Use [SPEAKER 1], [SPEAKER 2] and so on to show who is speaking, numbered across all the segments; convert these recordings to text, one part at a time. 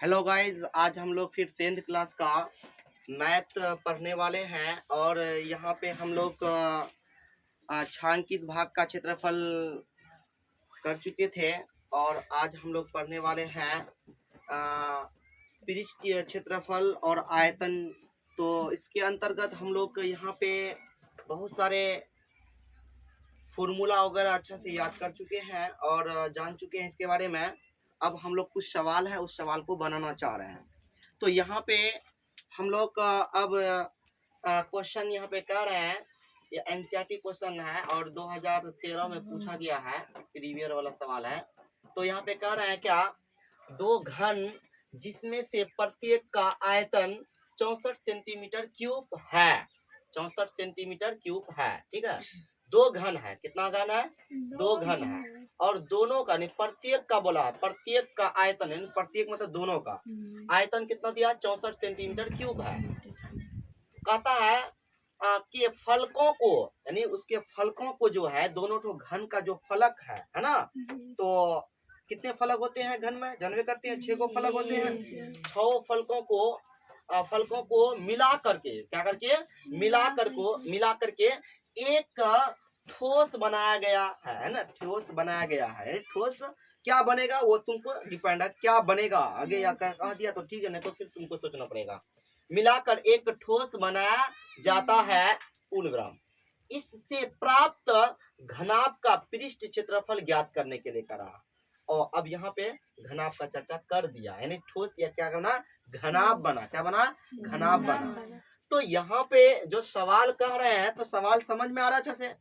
[SPEAKER 1] Hello guys, आज हम लोग फिर 10th क्लास का मैथ पढ़ने वाले हैं और यहाँ पे हम लोग छायांकित भाग का क्षेत्रफल कर चुके थे और आज हम लोग पढ़ने वाले हैं पृष्ठीय क्षेत्रफल और आयतन। तो इसके अंतर्गत हम लोग यहाँ पे बहुत सारे फॉर्मूला वगैरह अच्छा से याद कर चुके हैं और जान चुके हैं इसके बारे में। अब हम लोग कुछ सवाल है, उस सवाल को बनाना चाह रहे हैं। तो यहाँ पे हम लोग अब क्वेश्चन यहाँ पे कर रहे हैं। ये एनसीईआरटी क्वेश्चन है और 2013 में पूछा गया है, प्रीवियर वाला सवाल है। तो यहाँ पे कह रहे हैं क्या, दो घन जिसमें से प्रत्येक का आयतन 64 सेंटीमीटर क्यूब है। 64 सेंटीमीटर क्यूब है, ठीक है। दो घन है, कितना घन है? दो घन है और दोनों का नहीं, प्रत्येक का बोला है, प्रत्येक का आयतन है, प्रत्येक मतलब दोनों का आयतन कितना दिया? 64 सेंटीमीटर क्यूब है। कहता है कि फलकों को, यानी उसके फलकों को जो है, दोनों तो घन का जो फलक है ना, तो कितने फलक होते हैं घन में? जानवे करते हैं 6 को फलक होते हैं। 6 फलकों को मिला करके, क्या करके? मिला करके एक ठोस बनाया गया है ना, ठोस बनाया गया है। ठोस क्या बनेगा वो तुमको डिपेंड है, क्या बनेगा आगे या कह दिया तो ठीक है, नहीं तो फिर तुमको सोचना पड़ेगा। मिलाकर एक ठोस बनाया जाता है पूर्णविराम। इससे प्राप्त घनाभ का पृष्ठ क्षेत्रफल ज्ञात करने के लिए करा। और अब यहाँ पे घनाभ का चर्चा कर दिया, यानी ठोस या क्या बना? घनाभ बना। क्या बना? घनाभ बना। तो यहाँ पे जो सवाल कह रहे हैं, तो सवाल समझ में आ रहा है अच्छा से?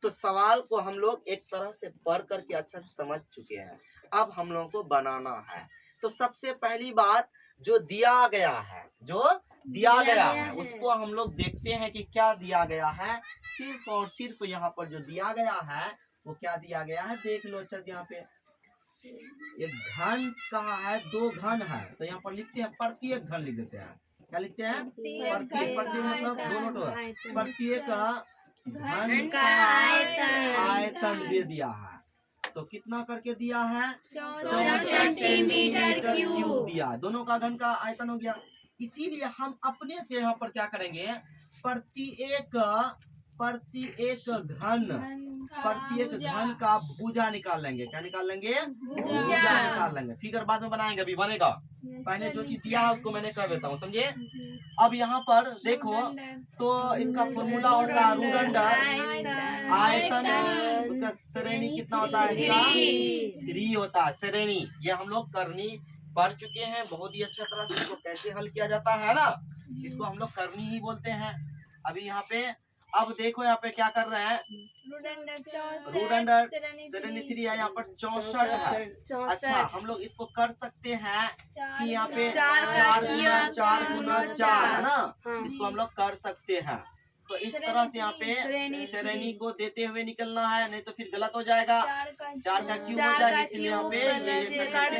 [SPEAKER 1] तो सवाल को हम लोग एक तरह से पढ़ करके अच्छा से समझ चुके हैं। अब हम लोगों को बनाना है। तो सबसे पहली बात, जो दिया गया है, उसको हम लोग देखते हैं कि क्या दिया गया है। सिर्फ और सिर्फ यहाँ पर जो दिया गया है वो क्या दिया गया है, देख लो अच्छा से। यहाँ पे ये घन कहा है, दो घन है, तो यहाँ पर लिखते हैं प्रत्येक घन लिख देते हैं। क्या लिखते हैं? प्रत्येक मतलब दोनों तो प्रत्येक घन का आयतन दे दिया है। तो कितना करके दिया है? 64 सेंटीमीटर क्यूब दिया। दोनों का घन का आयतन हो गया। इसीलिए हम अपने से यहाँ पर क्या करेंगे, प्रत्येक घन का भुजा निकाल लेंगे। क्या निकाल लेंगे? भुजा निकाल लेंगे। फिगर बाद में बनाएंगे, अभी बनेगा। पहले जो चीज दिया है उसको मैंने कर देता हूँ, समझे? अब यहाँ पर देखो, तो इसका फॉर्मूला होता है रूट अंडर आयतन, उसका श्रेणी कितना होता है? इसका 3 होता है श्रेणी। ये हम लोग करनी पढ़ चुके हैं बहुत ही अच्छा तरह से। इसको कैसे हल किया जाता है ना, इसको हम लोग करनी ही बोलते हैं। अभी यहाँ पे अब देखो, यहाँ पे क्या कर रहे हैं, रूट अंडर श्रेणी 3 है, यहाँ पर 64 है। अच्छा, हम लोग इसको कर सकते हैं कि यहाँ पे 4 गुना 4 है ना, इसको हम लोग कर सकते हैं। तो इस तरह से यहाँ पे श्रेणी को देते हुए निकलना है, नहीं तो फिर गलत हो जाएगा। 4 का क्यूब हो जाएगा, इसलिए यहाँ पे 4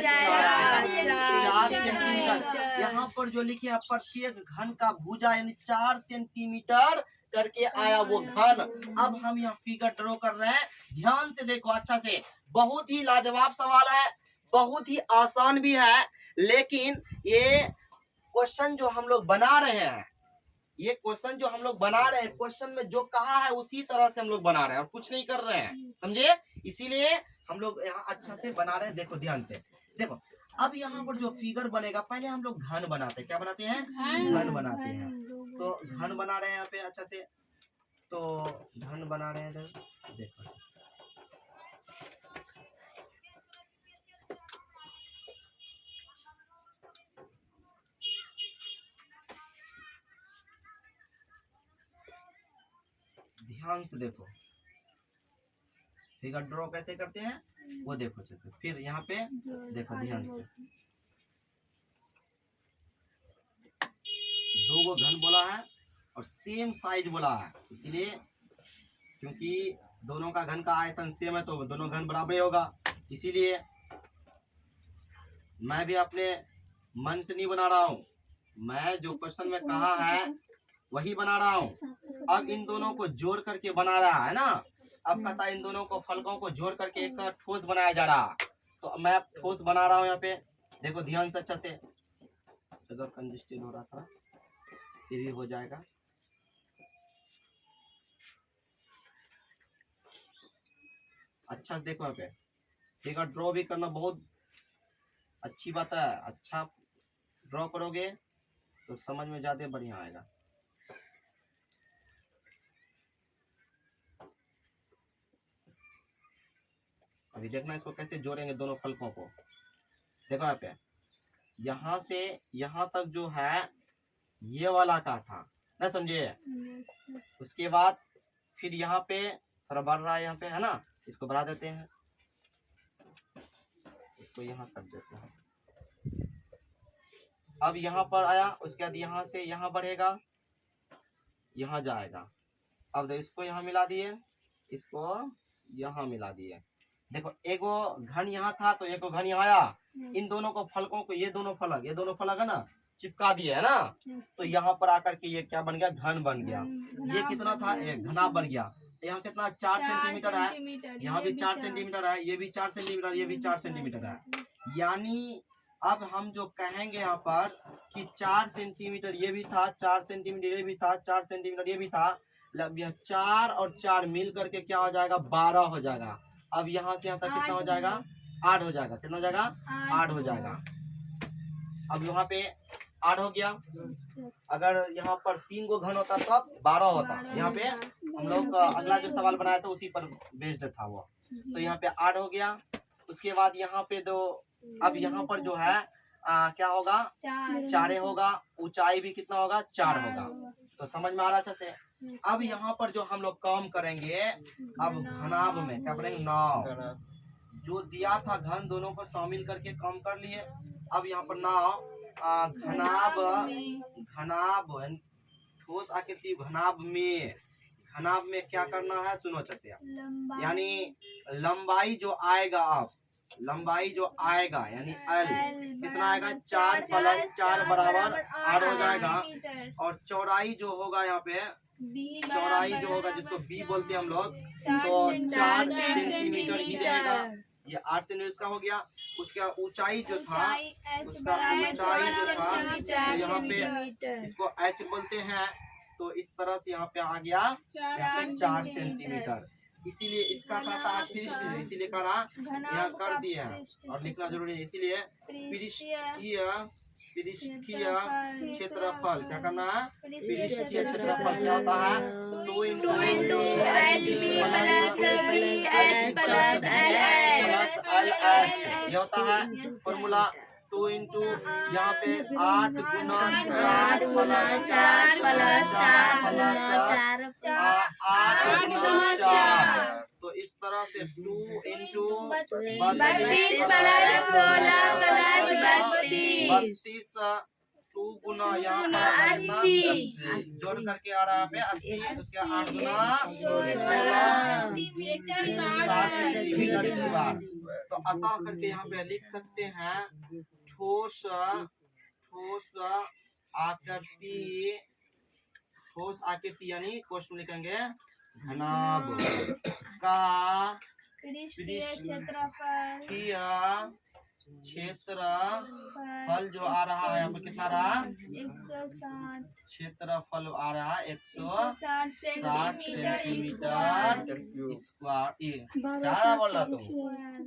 [SPEAKER 1] सेंटीमीटर। यहाँ पर जो लिखे हैं प्रत्येक घन का भुजा, यानी 4 सेंटीमीटर करके आया वो घन। अब हम यहाँ फिगर ड्रॉ कर रहे हैं, ध्यान से देखो अच्छा से। बहुत ही लाजवाब सवाल है, बहुत ही आसान भी है, लेकिन ये क्वेश्चन जो हम लोग बना रहे हैं, क्वेश्चन में जो कहा है उसी तरह से हम लोग बना रहे हैं और कुछ नहीं कर रहे हैं, समझे? इसीलिए हम लोग यहाँ अच्छा से बना रहे हैं। देखो ध्यान से देखो। अब यहाँ पर जो फिगर बनेगा, पहले हम लोग घन बनाते हैं। क्या बनाते हैं? घन बनाते हैं। तो घन बना रहे हैं यहाँ पे अच्छा से, तो घन बना रहे हैं। देखो ध्यान से देखो, फिगर ड्रॉ कैसे करते हैं वो देखो। फिर यहाँ पे देखो ध्यान से, 2 गो घन बोला है और सेम साइज बोला है, इसीलिए क्योंकि दोनों का घन का आयतन सेम है तो दोनों घन बराबर होगा। इसीलिए मैं भी अपने मन से नहीं बना रहा हूँ, मैं जो क्वेश्चन में कहा है वही बना रहा हूँ। अब इन दोनों को जोड़ करके बना रहा है ना, अब कहता है इन दोनों को फलकों को जोड़ करके एक ठोस बनाया जा रहा। तो मैं ठोस बना रहा हूँ यहाँ पे, देखो ध्यान से अच्छा से। जगह कंजेस्टेड हो रहा था, फिर भी हो जाएगा। अच्छा देखो यहाँ पे, ठीक है, ड्रॉ भी करना बहुत अच्छी बात है। अच्छा ड्रॉ करोगे तो समझ में ज्यादा बढ़िया आएगा। अभी देखना इसको कैसे जोड़ेंगे दोनों फलकों को। देखो यहाँ पे, यहाँ से यहाँ तक जो है ये वाला का था ना, समझे। उसके बाद फिर यहाँ पे थोड़ा बढ़ रहा है, यहाँ पे है ना, इसको बढ़ा देते हैं, इसको यहाँ कर देते हैं। अब यहाँ पर आया, उसके बाद यहाँ से यहाँ बढ़ेगा, यहाँ जाएगा। अब इसको यहाँ मिला दिए, इसको यहाँ मिला दिए। देखो एगो घन यहाँ था तो एगो घन यहाँ आया। इन दोनों को फलकों को, ये दोनों फलक है ना, चिपका दिया है ना, तो यहाँ पर आकर के ये क्या बन गया, घन बन गया। ये कितना था, एक घना बन गया। यहाँ कितना 4 सेंटीमीटर है, यहाँ भी 4 सेंटीमीटर है, ये भी 4 सेंटीमीटर, ये भी 4 सेंटीमीटर है। यानी अब हम जो कहेंगे यहाँ पर कि 4 सेंटीमीटर ये भी था, 4 सेंटीमीटर ये भी था, 4 सेंटीमीटर ये भी था, मतलब यह 4 और 4 मिल करके क्या हो जाएगा, 12 हो जाएगा। अब यहाँ से यहाँ तक कितना हो जाएगा, 8 हो जाएगा। कितना हो जाएगा, 8 हो जाएगा। अब यहाँ पे 8 हो गया। अगर यहाँ पर 3 गो घन होता तब 12 होता। यहाँ पे हम लोग अगला जो सवाल बनाया था उसी पर बेस्ड था वो, तो यहाँ पे 8 हो गया। उसके बाद यहाँ पे दो, अब यहाँ पर जो है क्या होगा, 4 होगा। ऊंचाई भी कितना होगा, 4 होगा। तो समझ में आ रहा अच्छा से। अब यहाँ पर जो हम लोग काम करेंगे, अब घनाभ में क्या करेंगे, नाव जो दिया था घन दोनों को शामिल करके काम कर लिए। अब यहाँ पर नाव घनाभ ठोस आकृति घनाभ में क्या करना है, सुनो अच्छे से। यानी लंबाई जो आएगा, अब लंबाई जो आएगा यानी एल कितना आएगा, 4 + 4 बराबर 8 हो जाएगा। और चौड़ाई जो होगा यहाँ पे, चौड़ाई जो होगा जिसको बी बोलते हैं हम लोग, तो 4 सेंटीमीटर ही रहेगा। ये 8 सेंटीमीटर का हो गया। उसका ऊंचाई जो था, उसका ऊंचाई जो था, तो यहाँ पे इसको एच बोलते हैं। तो इस तरह से यहाँ पे आ गया, यहाँ पे 4 सेंटीमीटर। इसीलिए इसका कहता है पृष्ठ, इसीलिए करा यहाँ कर दिए हैं और लिखना जरूरी है। इसीलिए पृष्ठीय क्षेत्रफल क्या करना है, पृष्ठीय क्षेत्रफल क्या होता है, 2 × ये होता है फॉर्मूला। 2 × यहाँ पे 8 × 4 + 4 + 4 8 × 4। तो इस तरह से 2 × 32 32 2 गुना यहाँ पर 80 जोड़ करके आ रहा है पे 80। उसके 8 गुना 60 सेंटीमीटर स्क्वायर। तो अतः करके यहाँ पे लिख सकते हैं ठोस आकृति यानी क्वेश्चन लिखेंगे घनाभ का पृष्ठीय क्षेत्रफल जो आ रहा है, यहाँ पे कितना रहा,
[SPEAKER 2] 160
[SPEAKER 1] क्षेत्रफल आ रहा है 160
[SPEAKER 2] सेंटीमीटर
[SPEAKER 1] स्क्वायर। क्या बोल रहा तुम,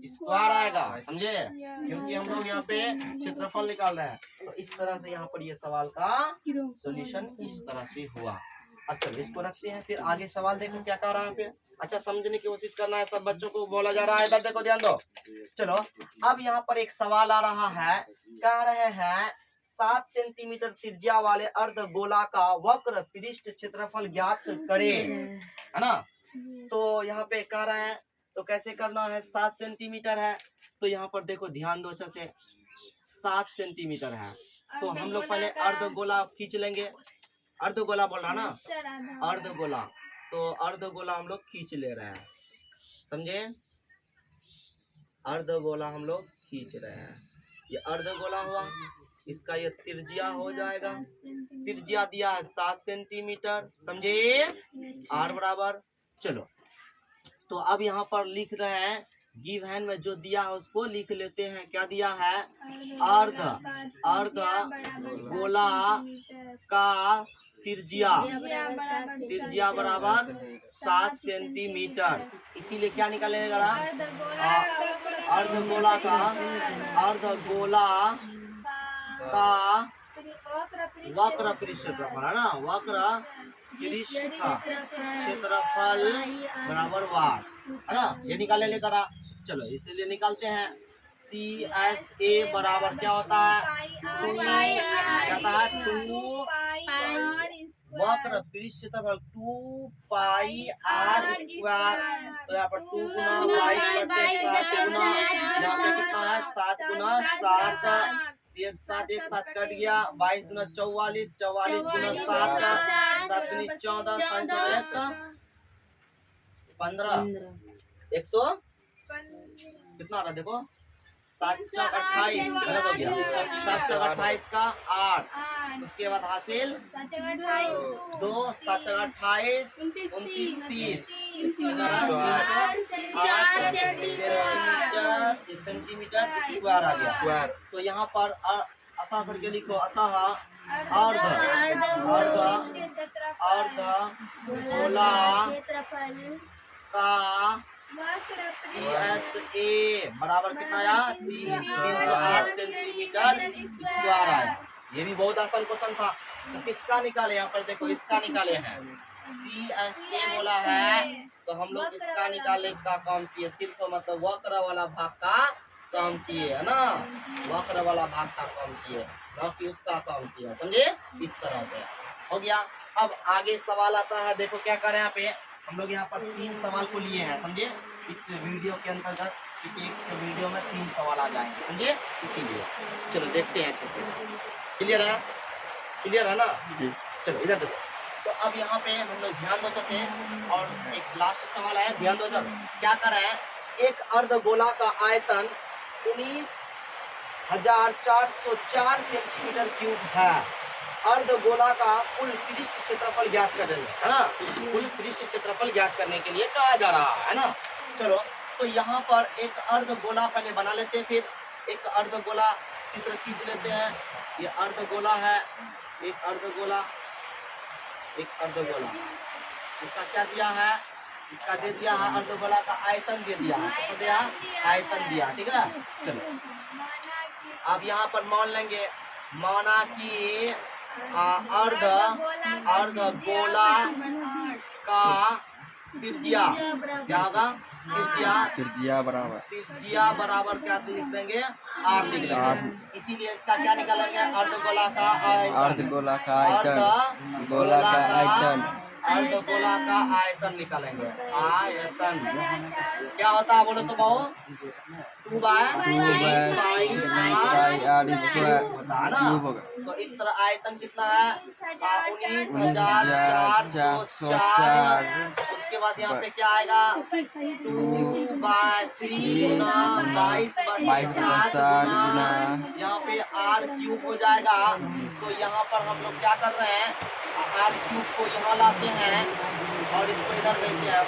[SPEAKER 1] स्क्वायर आएगा, समझे, क्योंकि हम लोग यहाँ पे क्षेत्रफल निकाल रहे हैं। तो इस तरह से यहाँ पर ये सवाल का सॉल्यूशन इस तरह से हुआ। अब चलो इसको रखते हैं, फिर आगे सवाल देखो क्या कह रहा है यहाँ पे। अच्छा समझने की कोशिश करना है, सब बच्चों को बोला जा रहा है, इधर देखो, ध्यान दो। चलो अब यहाँ पर एक सवाल आ रहा है, कह रहे हैं 7 सेंटीमीटर त्रिज्या वाले अर्धगोला का वक्र पृष्ठ क्षेत्रफल ज्ञात करे, है ना। तो यहाँ पे कह रहे हैं तो कैसे करना है, 7 सेंटीमीटर है तो यहाँ पर देखो ध्यान दो अच्छा से, 7 सेंटीमीटर है तो हम लोग पहले अर्धगोला खींच लेंगे। अर्धगोला बोल रहा ना, अर्धगोला, तो अर्धगोला हम लोग खींच ले रहे हैं, समझे, अर्धगोला हम लोग खींच रहे हैं। ये अर्धगोला हुआ, इसका ये त्रिज्या हो जाएगा, त्रिज्या दिया है 7 सेंटीमीटर, समझे, r बराबर। चलो तो अब यहाँ पर लिख रहे हैं गिव हैंड में जो दिया है उसको लिख लेते हैं। क्या दिया है? अर्ध गोला का त्रिज्या बराबर 7 सेंटीमीटर। इसीलिए क्या निकालेगा? अर्ध गोला का वक्र पृष्ठ क्षेत्रफल है ना, वक्र पृष्ठ क्षेत्रफल बराबर वार है ना, ये निकाले लेकर आ। चलो इसलिए निकालते हैं। CSA बराबर क्या होता है? क्या होता है? 2 वक्र पृष्ठ क्षेत्रफल 2 पाई r स्क्वायर। तो यहाँ पर 2 गुना y बटे 7 गुना, यहाँ पे कितना है? 7 गुना 7, एक साथ कट गया। 22 गुना 44, 44 गुना 7, 7 गुनी 14, 15, 100 कितना आ रहा देखो? 7 चौक 28, गलत हो गया। 7 चौक 28 का 8, उसके बाद हासिल 2, 7 चौक 28, 29, 30, 8 सेंटीमीटर स्क्वायर आ गया। तो यहाँ पर अतः करके लिखो, अतः अर्ध गोला का CSA बराबर कितना आया? 308 सेंटीमीटर स्क्वायर आया। ये भी बहुत आसान क्वेश्चन था। तो किसका निकाले? यहाँ पर देखो, इसका निकाले हैं। CSA बोला है तो हम लोग इसका निकाले का काम किए, सिर्फ मतलब वक्र वाला भाग का काम किए है ना, वक्र वाला भाग का काम किए, न कि उसका काम किया। समझे? इस तरह से हो गया। अब आगे सवाल आता है, देखो क्या करें यहाँ पे। हम लोग यहाँ पर 3 सवाल को लिए हैं, समझे? इस वीडियो के अंतर्गत एक वीडियो में 3 सवाल आ जाएंगे, समझे? इसीलिए चलो देखते हैं अच्छे से। क्लियर है? क्लियर है ना जी? चलो इधर देखो। तो अब यहाँ पे हम लोग ध्यान दो से, और एक लास्ट सवाल है, ध्यान दो। क्या कर रहे हैं? एक अर्धगोला का आयतन 19,404 सेंटीमीटर क्यूब है। अर्धगोला का कुल पृष्ठ क्षेत्रफल ज्ञात करने है ना, कुल पृष्ठ क्षेत्रफल ज्ञात करने के लिए कहा जा रहा है ना। चलो तो यहाँ पर एक अर्धगोला पहले बना लेते हैं, फिर एक अर्धगोला चित्र खींच लेते हैं। ये अर्धगोला है, एक अर्धगोला, इसका क्या दिया है? इसका दे दिया है अर्धगोला का आयतन दे दिया है, तो दिया आयतन दिया, ठीक है। चलो अब यहाँ पर मान लेंगे, माना कि अर्धगोला का त्रिज्या क्या होगा? त्रिज्या बराबर क्या लिख देंगे? 8 लिख देंगे। इसीलिए इसका क्या निकालेंगे? अर्धगोला का आयतन निकालेंगे। आयतन क्या होता है बोलो तो बहु? 2 बाय r होता है ना। तो इस तरह आयतन कितना है? 19,404। उसके बाद यहाँ पे क्या आएगा? 2/3 गुना 22/7 गुना, यहाँ पे r³ हो जाएगा। तो यहाँ पर हम लोग क्या कर रहे हैं? r³ को यहाँ लाते हैं और इसको इधर भेजते हैं।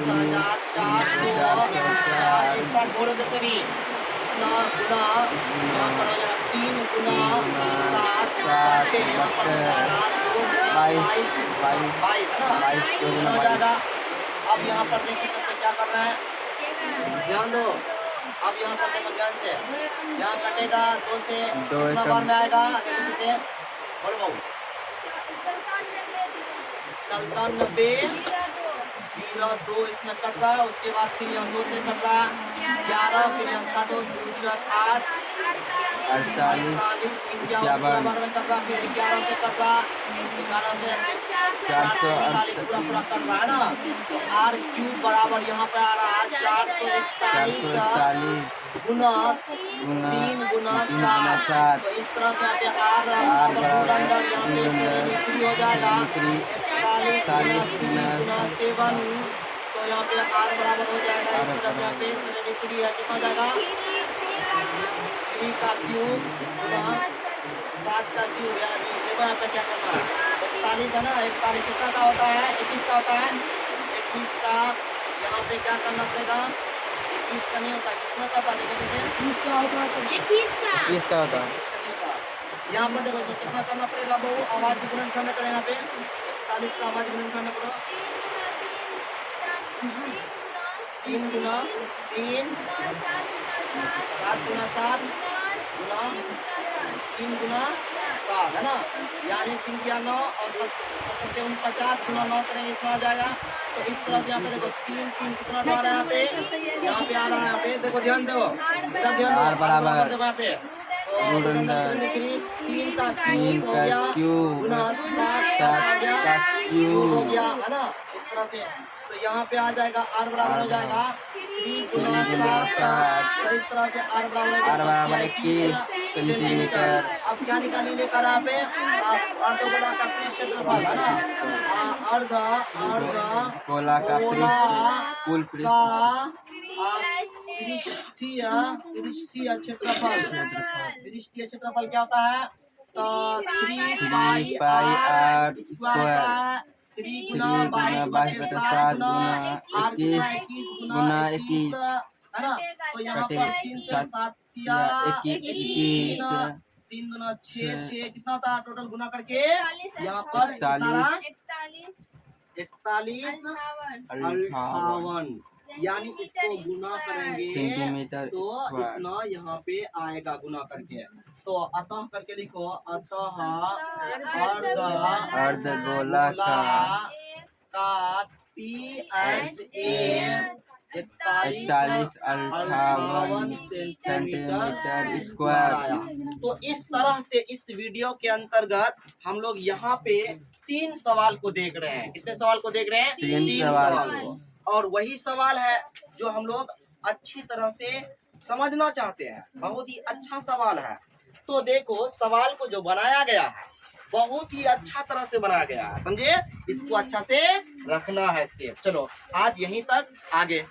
[SPEAKER 1] 19,404 एक साथ बोलो देते भी इतना गुना, यहाँ पर हो जाएगा 3 गुना 7 22 हो जाएगा। अब यहाँ पर देखिए तो क्या कर रहे हैं? ध्यान दो। अब यहाँ पर देखो ध्यान से, यहाँ कटेगा 2 से, कितना बार में आएगा? जैसे बोलो बाबू, 97.02 इसमें कट रहा है। उसके बाद फिर यहाँ 2 से कट रहा है 11, फिर यहाँ काटो 8, 48, 51 में कट रहा, फिर 11 से कट रहा, 11 से 448 पूरा कट रहा है ना। तो r³ बराबर यहाँ पे आ रहा है 441 गुना 3 गुना 7। तो इस तरह से यहाँ पे r बराबर हो जाएगा 41 गुना 7। तो यहाँ पे r बराबर हो जाएगा इस तरह से, यहाँ पे 73 है, कितना हो जाएगा? 3 का क्यूब गुना 7 का क्यूब। यानी देखो यहाँ पे क्या करना है, 41 है ना, 41 कितना का होता है? 21 का होता है, 21 का यहाँ पे क्या करना पड़ेगा, 21 का नहीं होता, कितना का था देखो देखिए,
[SPEAKER 2] 21 का
[SPEAKER 3] 21 का होता है।
[SPEAKER 1] यहाँ पर देखो तो कितना करना पड़ेगा बहु, आवाज गुणन करना पड़ेगा यहाँ पे 41 का आवाज गुणन करना पड़ेगा, 3 गुना 3 7 गुना 7 गुना 3 गुना 7 है ना, यानी 3 किया 9 और 50 गुना 9 करेंगे इतना आ जाएगा। तो इस तरह से यहाँ पे देखो 3 3 कितना आ रहा है यहाँ पे आ रहा है, यहाँ पे देखो ध्यान दो, इधर ध्यान दो,
[SPEAKER 3] R बराबर
[SPEAKER 1] देखो यहाँ पे
[SPEAKER 3] रूट अंडर
[SPEAKER 1] 3 का
[SPEAKER 3] 3
[SPEAKER 1] हो
[SPEAKER 3] का
[SPEAKER 1] गया
[SPEAKER 3] क्यूब
[SPEAKER 1] गुना 7
[SPEAKER 3] 7 का
[SPEAKER 1] हो
[SPEAKER 3] क्यूब
[SPEAKER 1] गया है ना, इस तरह से। तो यहाँ पे आ जाएगा R बराबर हो जाएगा 3 गुना 7, तो इस तरह से R बराबर
[SPEAKER 3] 21 सेंटीमीटर।
[SPEAKER 1] अब क्या निकालेंगे कर यहाँ पे अर्धगोला का पृष्ठ क्षेत्रफल है ना,
[SPEAKER 3] गोला का कुल
[SPEAKER 1] का
[SPEAKER 3] पृष्ठ
[SPEAKER 1] पृष्ठीय क्षेत्रफल क्या होता है, तो 3 पाई r स्क्वायर 3 गुना 22/7 गुना 21 गुना 21 है ना। तो यहाँ पर 3 से 7 किया
[SPEAKER 3] 21
[SPEAKER 1] 3 गुना 6 कितना था टोटल गुना करके यहाँ पर 41 58, यानी इसको गुना करेंगे
[SPEAKER 3] सेंटीमीटर
[SPEAKER 1] तो
[SPEAKER 3] स्क्वायर।
[SPEAKER 1] इतना यहाँ पे आएगा गुना करके। तो अतः करके लिखो, अतः
[SPEAKER 3] अर्धगोला का
[SPEAKER 1] TSA
[SPEAKER 3] 41 58 सेंटीमीटर स्क्वायर
[SPEAKER 1] आया। तो इस तरह से इस वीडियो के अंतर्गत हम लोग यहाँ पे 3 सवाल को देख रहे हैं। कितने सवाल को देख रहे हैं?
[SPEAKER 3] 3 सवाल को।
[SPEAKER 1] और वही सवाल है जो हम लोग अच्छी तरह से समझना चाहते हैं। बहुत ही अच्छा सवाल है। तो देखो सवाल को जो बनाया गया है बहुत ही अच्छा तरह से बनाया गया है, समझे? इसको अच्छा से रखना है सेफ। चलो आज यहीं तक, आगे